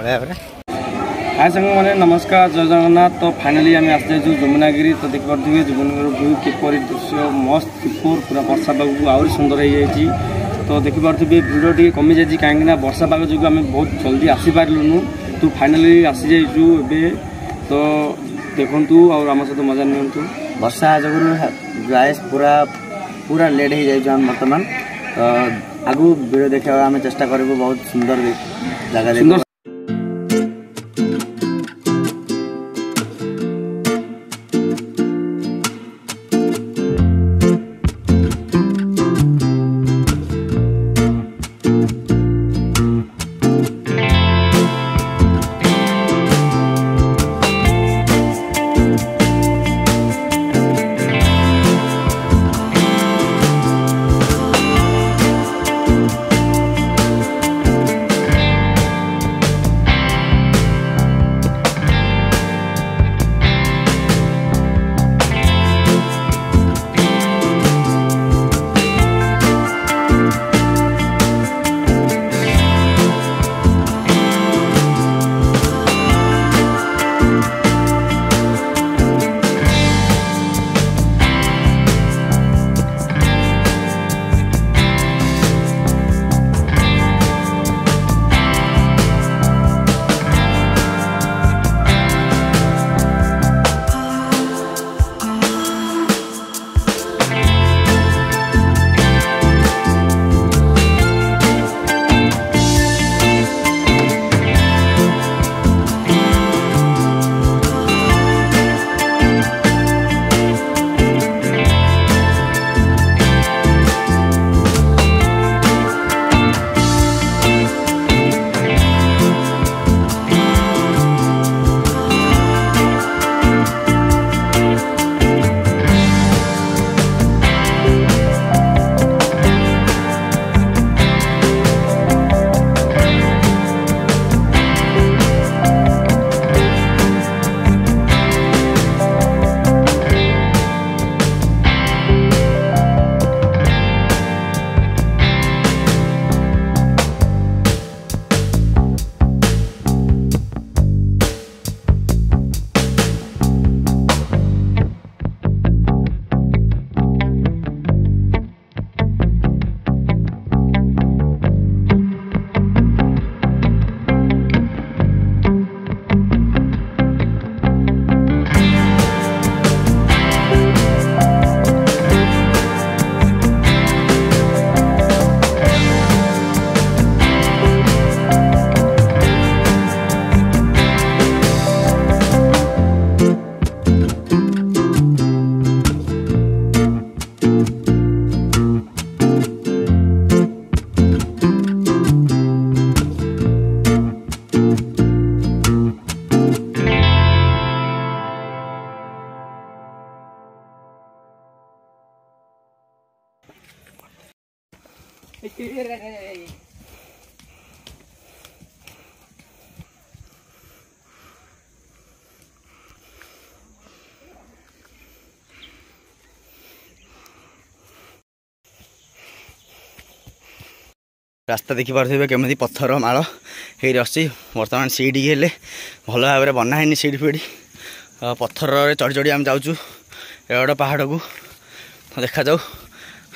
भाई भाई हाय संग मैंने नमस्कार जय जगन्नाथ। तो फाइनाली आम आस जाइए जमुनागिरी। तो देखिपे जमुनागिरी व्यू किपर दृश्य मस्त किपर पूरा वर्षा पाग आहरी सुंदर हो जाए। तो देखिपे भिड़ टी कमी जाए कहीं वर्षा पाग जो आम बहुत जल्दी आसीपारूँ। तो फाइनाली आसी जाइचु ए। तो देखु आम सहित मजा नियंतु। वर्षा जो गाइस पूरा पूरा लेट हो जाए बर्तमान। तो आगु वीडियो देखा आम चेष्टा करूँ बहुत सुंदर जगह। रास्ता देखिपे केमी पत्थर माड़ हो बर्तमान सीढ़ी हेले भल भाव में बनाई सीढ़ी फिड़ी पत्थर चढ़ी चढ़ी आम जाऊँ एवं पहाड़ को। तो देखा जाऊ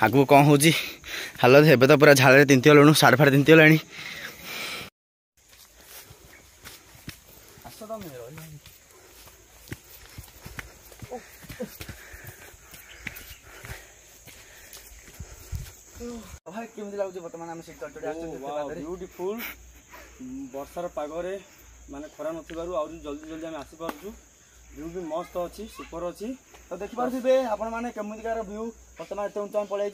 आगू कौन हो हालत हे तो पूरा झाड़ तिंती गलुणु साढ़े फाड़े तिंती गला। भाई केମିତି ଲାଗୁଛି ବର୍ତ୍ତମାନ ଆମେ ସେଠି ଚଢି ଆସିଛୁ ब्यूटीफुल ବର୍ଷାର ପାଗରେ ମାନେ ଖରା ନଥିବାରୁ ଆହୁରି ଜଲ୍ଦି ଜଲ୍ଦି ଆମେ ଆସିପାରୁଛୁ। व्यू भी मस्त अच्छी सुपर अच्छी। तो देखिपे आपण मैंने केमिकार व्यू बर्तमान एत उंचा पड़े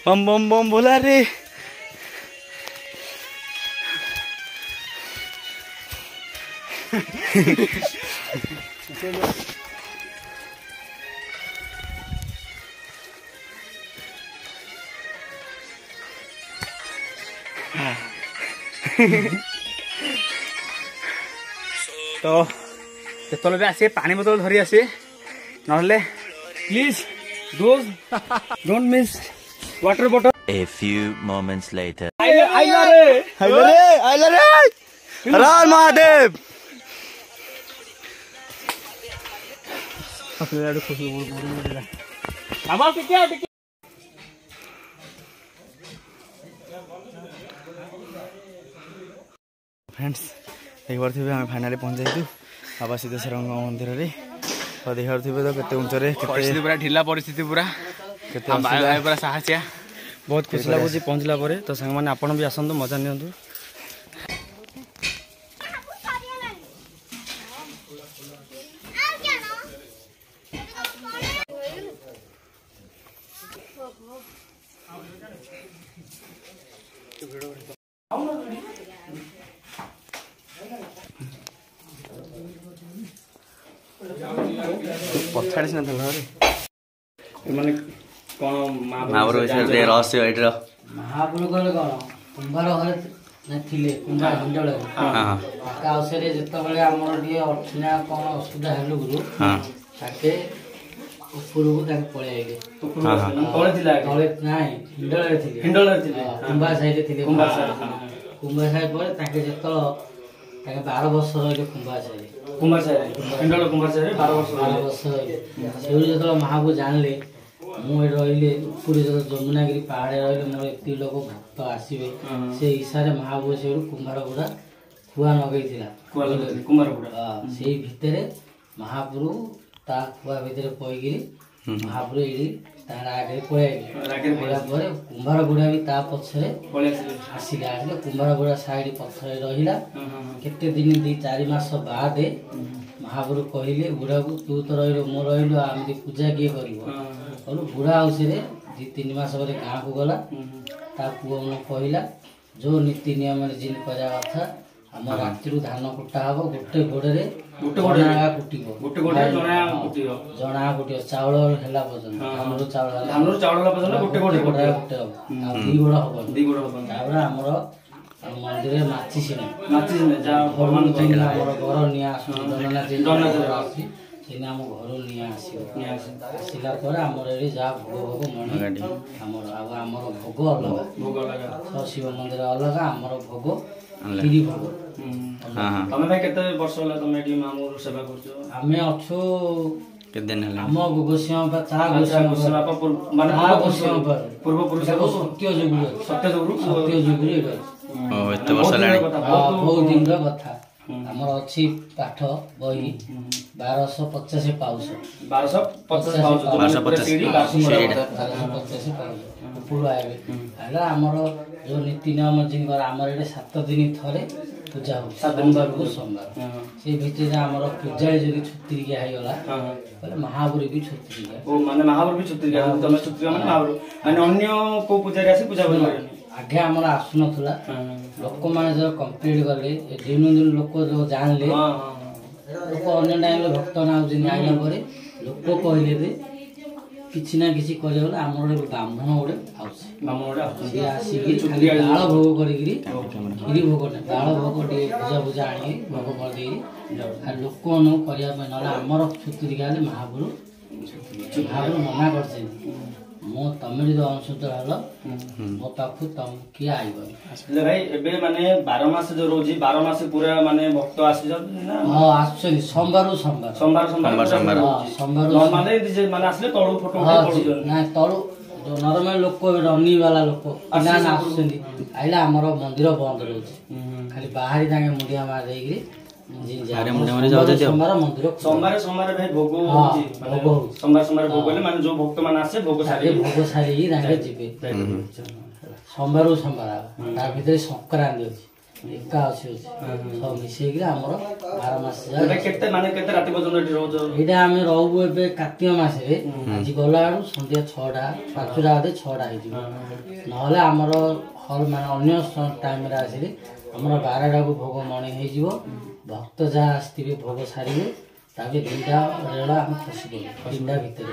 बम बम बम बोला रे। तो ଯେତେବେଳେ ବି ଆସିବେ ପାଣି ବୋତଲ ଧରି ଆସିବେ ନହେଲେ Please, don't miss water bottle. A few moments later. आइला रे हर महादेव फ्रेंड्स देखिपे आम फाइनाली पहुँच जाइए बाबा सिद्धेश्वर मंदिर में तो देखिपे तो केते उंचरे परिस्थिति पूरा ढिला परिस्थिति पूरा पूरा साहसिया बहुत खुशी लगुच पहुँचला तो सांग मैंने आपण भी आसतु मजा नि पछाड़ी सिना माने कौन महापुर विषय रहस्य ये महापुर कहले कौन कुंभार घरे थिले कुंभार हिंडल अवसर जिते आमर टे अठिना कौन असुविधा हेलु गुरु ताके उपरକୁ ତାକୁ ପଳେଇ ଆଇଲେ तळे थिला ତଳେ ନାଇଁ ହିଣ୍ଡଳରେ ଥିଲେ କୁମ୍ଭା ସାହିରେ ଥିଲେ କୁମ୍ଭା ସାହି ପରେ ତାକେ ଯେତେବେଳେ ତାକେ 12 ବର୍ଷ ରହିଲେ କୁମ୍ଭା ସାହିରେ हिंडल कुंभार साहिरे 12 वर्ष 12 ବର୍ଷ ରହିଲେ ସେଉଠୁ ଯେତେବେଳେ ମହାପୁର ଜାଣିଲେ ମୁଁ ଏଠି ରହିଲେ ଉପରେ ଯେତେବେଳେ ଯମୁନାଗିରି ପାହାଡ଼ରେ ରହିଲେ ମୋର ଏତିକି ଲୋକ ଭକ୍ତ ଆସିବେ ସେ ଇଶାରେ ମହାପୁର ସେଉଠୁ କୁମ୍ଭାର ଗୁଡ଼ା ଖୁଆ ନଗେଇଥିଲା ସେଇ ଭିତରେ ମହାପୁର ତା ଖୁଆ ଭିତରେ ପଇକିରି ମହାପୁର ଏଇଠି ତାର ଆଗରେ ପଳେଇଲା ପରେ କୁମ୍ଭାର ବୁଢ଼ା ବି ତା ପଛରେ ଆସିଲେ କୁମ୍ଭାର ବୁଢ଼ା ସାଇଡ୍ ପଛରେ ରହିଲା କେତେ ଦିନ 2-4 ମାସ ବାଦେ ମହାପୁର କହିଲେ ବୁଢ଼ାକୁ ତୁ ତ ରହିଲୁ ମୁଁ ରହିଲୁ ଏମିତି ପୂଜା କିଏ କରିବ କହିଲୁ ବୁଢ଼ା ଆଉସିରେ 2-3 ମାସ ପରେ ଗାଁକୁ ଗଲା ତା ପୁଅ ମୁଁ କହିଲା ଯୋଉ ନୀତି ନିୟମରେ ଜିନ୍ କରିବା କଥା ଆମ ରାତିରୁ ଧାନ କୁଟା ହବ ଗୋଟେ ଗୋଡ଼ରେ ଜଣା କୁଟିବ ଜଣା କୁଟିବ ଚାଉଳ ହେଲା ପର୍ଯ୍ୟନ୍ତ ଧାନରୁ ଚାଉଳ ହେଲା ପର୍ଯ୍ୟନ୍ତ ଗୋଟେ ହବ ଆଉ 2 ଗୋଡ଼ ହବନି ତାପରେ ଆମର ମନ୍ଦିରରେ ମାଚିସିନି ଆମର ଘର ନିଆଁ ଆସୁଛି ସେନା ଆମ ଘରୁ ନିଆଁ ଆସିବ ଆସିଲା ପରେ ଆମର ଏଠି ଯାହା ଭୋଗ ମଣି ଆମର ଆଉ ଆମର ଭୋଗ ଅଲଗା ଶିବ ମନ୍ଦିର ଅଲଗା ଆମର ଭୋଗ କ୍ଷୀରି ଭୋଗ ତମେ ଭାଇ କେତେ ବର୍ଷ ହେଲା ତମେ ଏଠି ମାମୁର ସେବା କରୁଛ ଆମେ ଅଛୁ କେତେ ଦିନ ହେଲା ଆମ ଗୋସିଂ ତା ଗୋସିଂ ମାନେ ପୂର୍ବ ପୁରୁଷ ସତ୍ୟ ଯୁଗରୁ ଏଠି ଓ ଏତେ ବର୍ଷ ହେଲାଣି ବହୁତ ଦିନର କଥା ଆମର ଅଛି ପାଠ ବହି 1250 ପାଉଛ 1250 ଉପରୁ ଆଇବେ ହେଲେ ଆମର ଯୋଉ ନୀତି ନିୟମ ଜିନିଷ ଆମର ଏଠି 7 ଦିନ ଥରେ ପୂଜା ହଉଛି ସୋମବାରକୁ ସୋମବାର ସେ ଭିତରେ ଆମର ପୂଜାରୀ ଯଦି ଛୁତିରିକା ହେଇଗଲା ତାହେଲେ ମହାପୁର ବି ଛୁତିରିକା ମାନେ ମହାପୁର ବି ଛୁତିରିକା ତମେ ଛୁତିରିକା ମାନେ ମହାପୁର ମାନେ ଅନ୍ୟ କୋଉ ପୂଜାରୀ ଆସି ପୂଜା କରିପାରିବେନି ଆଗେ ଆମର ଆସୁନଥିଲା ଲୋକମାନେ ଯୋଉ କମ୍ପ୍ଲିଟ୍ କଲେ ଦିନୁ ଦିନ ଲୋକ ଯୋଉ ଜାଣିଲେ ଲୋକ ଅନ୍ୟ ଟାଇମରେ ଭକ୍ତ ନାଉଛନ୍ତି ଆଇଲା ପରେ ଲୋକ କହିଲେ ଯେ କିଛି ନା କିଛି କରିବା ବୋଲେ ଆମର ଗୋଟେ ବ୍ରାହ୍ମଣ ଗୋଟେ ଆସୁଛି ଆସିକି ଡାଳ ଭୋଗ କରିକିରି କ୍ଷୀରି ଭୋଗ ଡାଳ ଭୋଗ ଟିକେ ପୂଜା ଆଣିକି ଭୋଗ କରିଦେଇକି ଲୋକ ଅନୁଭବ କରିବା ପାଇଁ ନହେଲେ ଆମର ଛୁତିରିକା ହେଲେ ମହାପୁର ମନା କରିଛନ୍ତି ମୁଁ ତମେ ଯଦି ଅଂଶୁତ ହେଲ ମୋ ପାଖକୁ ତମକୁ କିଏ ଆଇବନି ଭାଇ ଏବେ ମାନେ 12 ମାସ ଯୋଉ ରହୁଛି 12 ମାସ ପୁରା ମାନେ ଭକ୍ତ ଆସିଛନ୍ତି ନା ହଁ ଆସୁଛନ୍ତି ସୋମବାରରୁ ସୋମବାର ମାନେ ଆସିଲେ ତଳୁ ଫଟୋ ନାଇଁ ତଳୁ ଯୋଉ ନର୍ମାଲ ଲୋକ ରନି ବାଲା ଲୋକ ପିଲାମାନେ ଆସୁଛନ୍ତି ଆଇଲା ଆମର ମନ୍ଦିର ବନ୍ଦ ରହୁଛି ଖାଲି ବାହାରି ତାଙ୍କେ ମୁଣ୍ଡିଆ ମାରି ଦେଇକିରି सोमवार भाई भोग सोमवार भोग माने जो भक्त मान आसे भोग सारी जी सोमवार ता भीतर संक्रांति अच्छी एकादशी सब मिसेक 12 मास केते माने केते राति पर्यंत रहउछ एटा हम रहबो एबे कार्तिक मास रे आज गला संध्या 6टा 5टा आदे 6टा हे जी नहले हमर हल माने अन्य टाइम रे आसीले हमर 12टा को भोग मणि हे जीवो भक्त जहाँ आसथिबे भोग सारिबे ताबे 2टा रेला हम खसी दे 3टा भीतर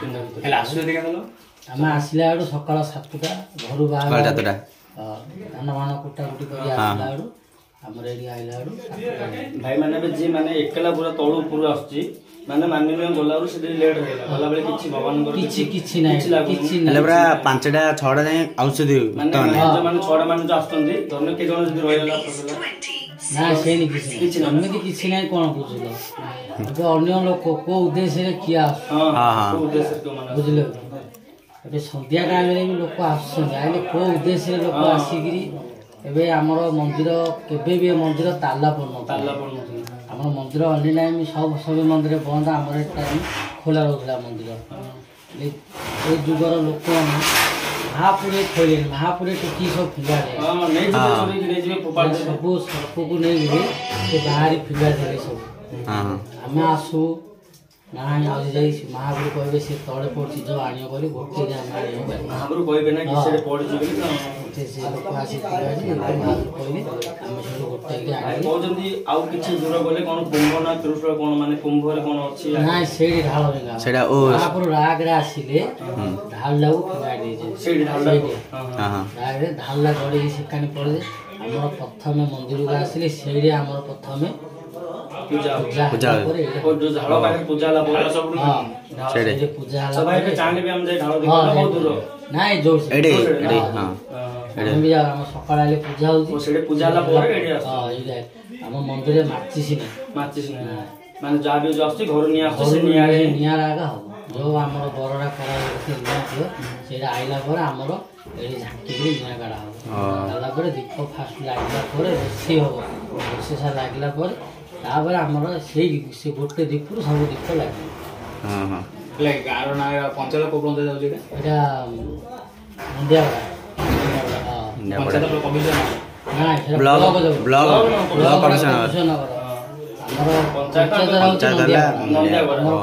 हेला आसु देखा दलो हम आसिला आडू सकाळ 7टा घरु बाहर 7टा धान मान कुटा कुटी करी आसिला आडू ଆମର ଏଠି ଆଇଲା ବେଳୁ ଭାଇ ମାନେ ଏବେ ଯିଏ ମାନେ ଏକଲା ପୁରା ତଳୁ ଉପରୁ ଆସୁଛି ମାନେ ମାନିନିଅ ଗଲାରୁ ସେଠି ଲେଟ୍ ହେଇଗଲା ଗଲାବେଳେ କିଛି ଭଗବାନଙ୍କର କିଛି ନାହିଁ କିଛି ହେଲେ ପୁରା 5ଟା 6ଟା ଯାଏ ଆଉଛନ୍ତି ମାନେ ଯୋଉମାନେ 6ଟା ମାନେ ଯୋଉ ଆସୁଛନ୍ତି ଧନ୍ୟ କେତେ ଜଣ ଯଦି ରହିଗଲା ନା ସେମିତି କିଛି ନାହିଁ ଏମିତି କିଛି ନାହିଁ କଣ ବୁଝିଲ ଏବେ ଅନ୍ୟ ଲୋକ କୋଉ ଉଦ୍ଦେଶ୍ୟରେ କିଏ ଆସୁଛନ୍ତି ବୁଝିଲେ ଏବେ ସନ୍ଧ୍ୟା ଟାଇମରେ ବି ଲୋକ ଆସୁଛନ୍ତି ଆଇଲେ କୋଉ ଉଦ୍ଦେଶ୍ୟରେ ଲୋକ ଆସିକିରି ଏବେ ଆମର ମନ୍ଦିର କେବେ ବି ମନ୍ଦିର ତାଲା ପଡୁନଥିଲା ଆମର ମନ୍ଦିର ଅନ୍ୟ ଟାଇମ୍ ସବୁ ମନ୍ଦିର ବନ୍ଦ ଆମର ଏ ଟାଇମ୍ ଖୋଲା ରହୁଥିଲା ମନ୍ଦିର ଏ ଯୁଗର ଲୋକମାନେ ମହାପୁରେ ଖୋଲିଲେ ମହାପୁରେ ଟୁକି ସବୁ ଫିଙ୍ଗାଲେ ସବୁ ସର୍ପକୁ ନେଇକିରି ସେ ବାହାରି ଫିଙ୍ଗାଦେଲେ ସବୁ ଆମେ ଆସୁ ନାହିଁ ଆଉ ଯାଇ ମହାପୁରୁ କହିବେ ସେ ତଳେ ପଡୁଛି ଯୋଉ ଆଣିବ ବୋଲି ଗୋଟେ ମହାପୁରୁ କହିବେ ନା କି ସେଠି ପଡିଛି ବୋଲି ସେ ଲୋକ ଆସି କହିଲେ ଆମେ ସେଠୁ ଗୋଟେ କହୁଛନ୍ତି ଆଉ କିଛି ଦୂର ଗଲେ କଣ କୁମ୍ଭ ନା ତ୍ରିଶୂଳ କଣ ମାନେ କୁମ୍ଭରେ କଣ ଅଛି ନାଇଁ ସେଇଠି ଢାଳ ସେଇଟା ମହାପୁରୁ ରାଗରେ ଆସିଲେ ଢାଲଟାକୁ ଫିଙ୍ଗାଇ ଦେଇଛନ୍ତି ସେଇଠି ରାଗରେ ଢାଲଟା ଗଡ଼ିକି ସେକାନି ପଡେ ଆମର ପ୍ରଥମେ ମନ୍ଦିରକୁ ଆସିଲେ ସେଇଠି ଆମର ପ୍ରଥମେ ପୂଜା ନାଇଁ ଯୋଉ ଆମ ସକାଳ ହେଲେ ପୂଜା ହଉଛି ଆମ ମନ୍ଦିରରେ ମାଚିସି ମାନେ ଯାହା ବି ଆସୁଛି ଘରୁ ନିଆଁରା ଆଗା ହବ ଯୋଉ ଆମର ବରଡ଼ା କରାଯାଉଛି ନିଆଁ ଥିବ ସେଇଟା ଆଇଲା ପରେ ଆମର ଏଠି ଝାଙ୍କିକିରି ନିଆଁ କାଢ଼ା ହବ କାଢ଼ିଲା ପରେ ଦୀପ ଫାଷ୍ଟ ଲାଗିଲା ପରେ ରୋଷେଇ ହବ ରୋଷେଇ ସାର ଲାଗିଲା ପରେ ତାପରେ ଆମର ସେଇ ସେ ଗୋଟେ ଦୀପରୁ ସବୁ ଦୀପ ଲାଗିବ ଏଇଟା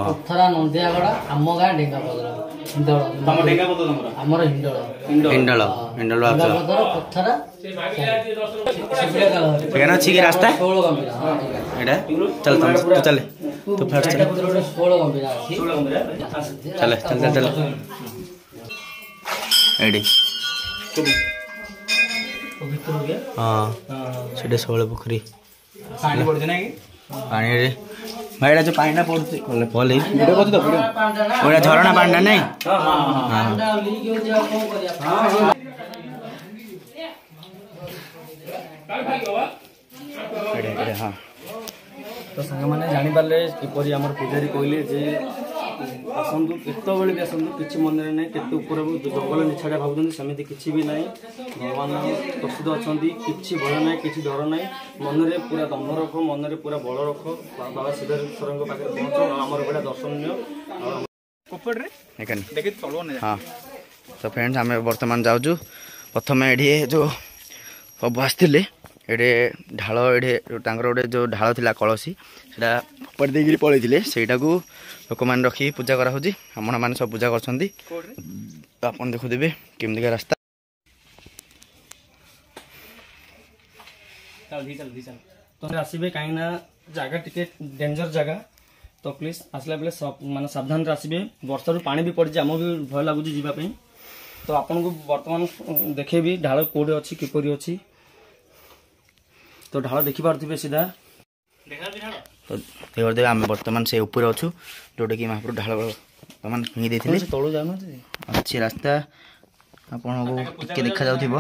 ପଥରା ନନ୍ଦିଆଗଡ଼ ଆମ ଗାଁ ଡେଙ୍ଗାପଦର ଆମର ହିଣ୍ଡଳ ପଥରା ଅଛି କି ରାସ୍ତା 16 ଗମ୍ଭୀରା ଚାଲେ ତୁ ଫାର୍ଷ୍ଟ 16 ଗମ୍ଭୀରା ଅଛି ଚାଲେ ଏଇଠି ହଁ ସେଠି 16 ପୋଖରୀ ପାଣି ପଡୁଛି ନା ପାଣିରେ ଭାଇ ଏଇଟା ଯୋଉ ପାଣିଟା ପଡୁଛି ଭଲ ହେଇଛି ଝରଣା ପାଣିଟା ନାଇଁ ହଁ ତ ସାଙ୍ଗମାନେ ଜାଣିପାରିଲେ କିପରି ଆମର ପୂଜାରୀ କହିଲେ ଯେ ଆସନ୍ତୁ କେତେବେଳେ ବି ଆସନ୍ତୁ କିଛି ମନ୍ଦିର ନାହିଁ କେତେ ଉପରେ ଜଙ୍ଗଲ ନିଛାଡ଼ିଆ ଭାବୁଛନ୍ତି ସେମିତି କିଛି ବି ନାହିଁ ଭଗବାନ ପ୍ରସିଦ୍ଧ ଅଛନ୍ତି କିଛି ଭୟ ନାହିଁ କିଛି ଡର ନାହିଁ ମନରେ ପୁରା ଦମ୍ଭ ରଖ ମନରେ ପୁରା ବଳ ରଖ ବାବା ସିଦ୍ଧେଶ୍ୱରଙ୍କ ପାଖରେ ପହଞ୍ଚ ଆମର ଏଇଟା ଦର୍ଶନୀୟ ହଁ ତ ଫ୍ରେଣ୍ଡସ୍ ଆମେ ବର୍ତ୍ତମାନ ଯାଉଛୁ ପ୍ରଥମେ ଏଠି ଯେଉଁ ସବୁ ଆସିଥିଲେ ଏଠି ଢାଳ ଏଠି ତାଙ୍କର ଗୋଟେ ଯେଉଁ ଢାଳ ଥିଲା କଳସୀ ସେଇଟା ଫୋପାଡ଼ି ଦେଇକିରି ପଳେଇଥିଲେ ସେଇଟାକୁ ଲୋକମାନେ ରଖିକି ପୂଜା କରାହେଉଛି ଆମମାନେ ସବୁ ପୂଜା କରୁଛନ୍ତି ଆପଣ ଦେଖୁଥିବେ କେମିତିକା ରାସ୍ତା ଆସିବେ କାହିଁକି ନା ଜାଗା ଟିକେ ଡେଞ୍ଜର ଜାଗା ତ ପ୍ଲିଜ୍ ଆସିଲା ବେଳେ ମାନେ ସାବଧାନରେ ଆସିବେ ବର୍ଷାରୁ ପାଣି ବି ପଡ଼ିଛି ଆମକୁ ବି ଭୟ ଲାଗୁଛି ଯିବା ପାଇଁ ତ ଆପଣଙ୍କୁ ବର୍ତ୍ତମାନ ଦେଖେଇବି ଢାଳ କେଉଁଠି ଅଛି କିପରି ଅଛି ତ ଢାଳ ଦେଖିପାରୁଥିବେ ସିଧା ଦେଖିପାରୁଥିବେ ଆମେ ବର୍ତ୍ତମାନ ସେ ଉପରେ ଅଛୁ ଯେଉଁଟାକି ମହାପ୍ରଭୁ ଢାଳ ବର୍ତ୍ତମାନ ଫିଙ୍ଗି ଦେଇଥିଲେ ତଳୁ ଯାଉନାହାନ୍ତି ଅଛି ରାସ୍ତା ଆପଣଙ୍କୁ ଟିକେ ଦେଖାଯାଉଥିବ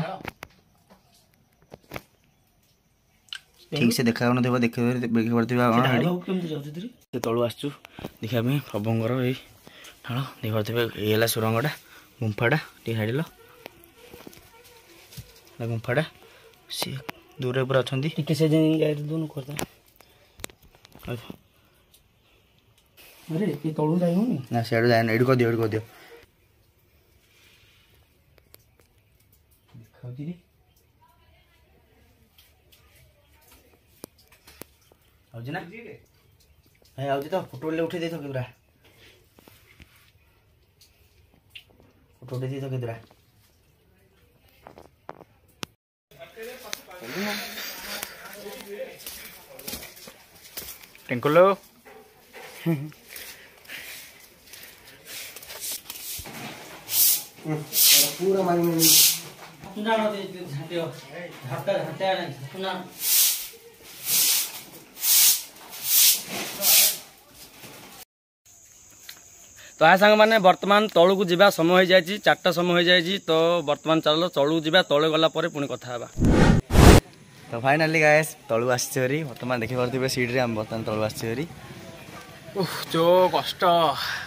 ଠିକ୍ ସେ ଦେଖାଯାଉନଥିବ ଦେଖିପାରୁଥିବେ ଆପଣ ସେ ତଳୁ ଆସୁଛୁ ଦେଖିବା ପାଇଁ ପ୍ରଭୁଙ୍କର ଏଇ ଢାଳ ଦେଖିପାରୁଥିବେ ଏଇ ହେଲା ସୁରଙ୍ଗଟା ଗୁମ୍ଫାଟା ଟିକେ ଛାଡ଼ିଲ ଗୁମ୍ଫାଟା ସିଏ ଦୂରରେ ପୁରା ଅଛନ୍ତି ଟିକେ ସେ ତଳୁ ଯାଇ ହଉନି ନା ସିଆଡ଼ୁ ଯାଏନି ଏଇଠୁ କରିଦିଅ ଦେଖାଉଛି ଆଉଛି ନା ଭାଇ ଆଉଛି ତ ଫଟୋ ଉଠେଇ ଦେଇଥ କେତେଟା ଫଟୋ ଉଠେଇ ଦେଇଥ କେତେଟା टेंकुलो पूरा मारी तो आ सांग मैंने बर्तमान तलू को जीवा समय हो जाए 4टा समय हो जाए तो बर्तमान चल तलू जीवा तले गला पुणी कथा तो फाइनाली गाइस तलू आसरी बर्तमान देखी पारे सीट रे बर्तमान तलू आसरी जो कष्ट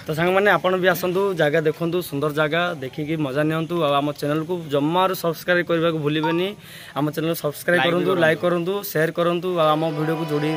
तो सांग मैंने आपण भी आसतु जगह देखु सुंदर जगह देखिकी मजा नियंतु आम चैनल को जमार सब्सक्राइब करने को भूलें आम चैनल सब्सक्राइब करूँ लाइक करूँ शेयर करूँ आम वीडियो को जोड़ी